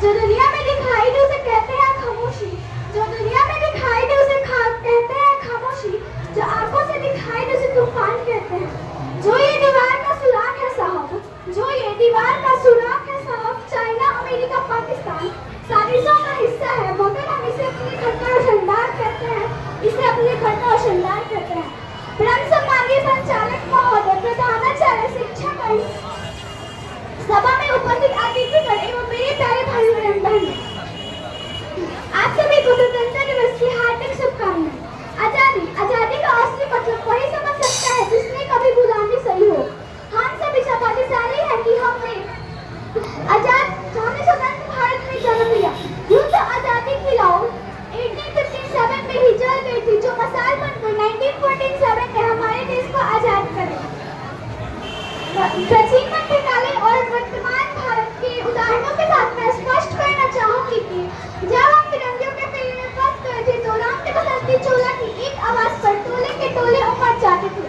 जो दुनिया में दिखाई दे उसे कहते हैं खामोशी, जो दुनिया में दिखाई दे उसे कहते हैं खामोशी, जो आंखों से दिखाई दे उसे तूफान कहते हैं। जो ये दीवार का सुराख है साहब, जो ये दीवार का सुराख है साहब, चाइना अमेरिका पाकिस्तान साजिशों का हिस्सा है, मगर हम इसे अपने घर का रोशनदार कहते हैं, इसे अपने घर का रोशनदार कहते हैं। ब्रह्म सम्मानीय संचालक महोदय, प्रधानाचार्य, शिक्षागण, सभा में उपस्थित अतिथिगण एवं मेरे प्यारे भाई एवं बहनों, आप सभी को स्वतंत्रता दिवस की हार्दिक शुभकामनाएं। आजादी का असली मतलब वही समझ सकता है जिसने कभी गुलामी सही हो। हम सभी सौभाग्यशाली हैं कि हमने स्वतंत्र भारत में जन्म लिया। युद्ध आजादी की लौ 1857 में ही जल गई थी, जो मसाल बनकर 1947 में हमारे देश को आजाद करे। प्राचीन मध्यकालीन और वर्तमान भारत के उदाहरणों के साथ मैं स्पष्ट करना चाहूंगी कि जब हम तिरंगे के पेड़ में फंस गए थे तो राम के बसंती चोला की एक आवाज पर टोले के टोले उमड़ जाते थे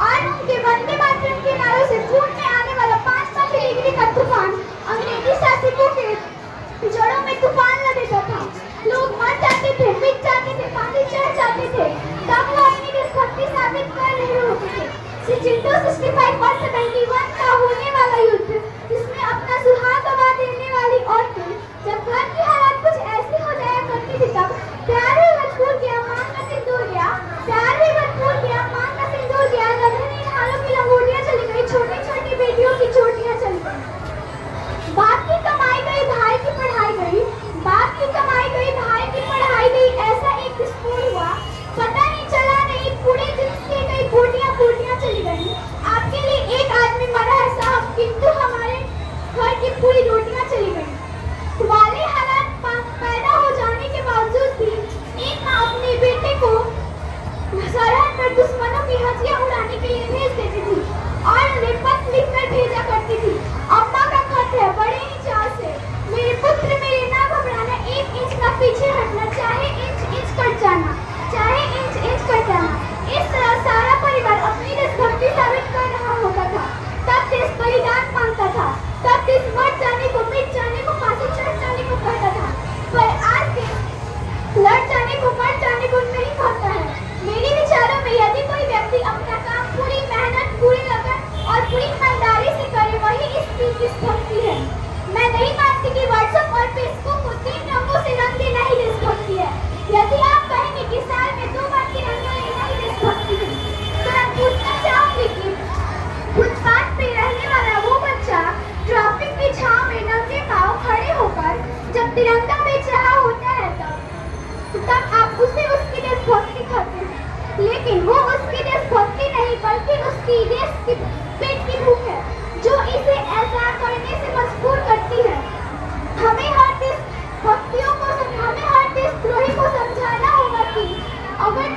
और उनके वंदे मातरम के नारों से फूटने आने वाला 5 डिग्री का तूफान अंग्रेजी शासकों के जड़ों में तूफान लगेगा था। लोग मर जाते थे, मिट जाते थे, फांसी चढ़ जाते थे, तब वो अपनी देशभक्ति साबित कर रहे होते थे। 65 और 71 का होने वाला युद्ध, जिसमें अपना सुहाग गवा देने वाली औरतें जब घर की हालत कुछ ऐसी हो जाया करती थी, तब प्यार भी मजबूर किया, मांग का सिंदूर गया, प्यार भी मजबूर किया, मांग का सिंदूर गया, लंघनीय हालों की लंगोटियां चली गई, छोटी छोटी बेटियों की चोटियां चली गई। बाप की कमाई गई, भाई की पढ़ाई गई, बाप की कमाई गई, भाई की पढ़ाई गई, ऐसा एक विस्फोट हुआ, पता नहीं चला नहीं, पूरे जिसके गई बोटियां चली गई। आपके लिए एक आदमी मरा है साहब, किंतु हमारे घर की पूरी रोटियां चली गई। वाले हालात पैदा हो जाने के बावजूद भी एक माँ अपने बेटे को सरहद पर दुश्मनों की हथियार उड़ाने के लिए भेज देती थी और उन्हें पत्र लिखकर भेजा करती थी। अम्मा का खत है, बड़े ही चाव से, मेरे पुत्र मेरे ना घबराना, 1 इंच ना पीछे हटना, चाहे इंच कट जाना, चाहे इंच कट जाना। इस तरह सारा परिवार अपनी देशभक्ति साबित कर रहा होता था। तब देश बलिदान मांगता था, तब देश मर जाने को, मिट जाने को, फांसी चढ़ जाने को कहता था, पर आज देश लड़ जाने को, मर जाने को नहीं कहता है। मेरे विचारों में यदि कोई व्यक्ति अपना काम पूरी मेहनत, पूरी लगन और पूरी ईमानदारी से करे, वही इसकी देशभक्ति है। मैं नहीं मानती कि व्हाट्सएप और फेसबुक को 3 रंगों से रंग देना ही देशभक्ति है। यदि आप कहेंगे कि साल में 2 बार तिरंगा लेना ही देशभक्ति है, तो मैं पूछना चाहूंगी कि फुटपाथ पे रहने वाला वो बच्चा ट्रैफिक की छांव में नंगे पांव खड़े होकर जब तिरंगा बेच रहा होता है, तब आप उसे उसकी देशभक्ति कहते हैं, लेकिन वो उसकी देशभक्ति नहीं बल्कि उसकी देश की पेट की भूख है जो इसे ऐसा करने से मजबूर करती है। हमें हर देशद्रोही को समझाना होगा कि अगर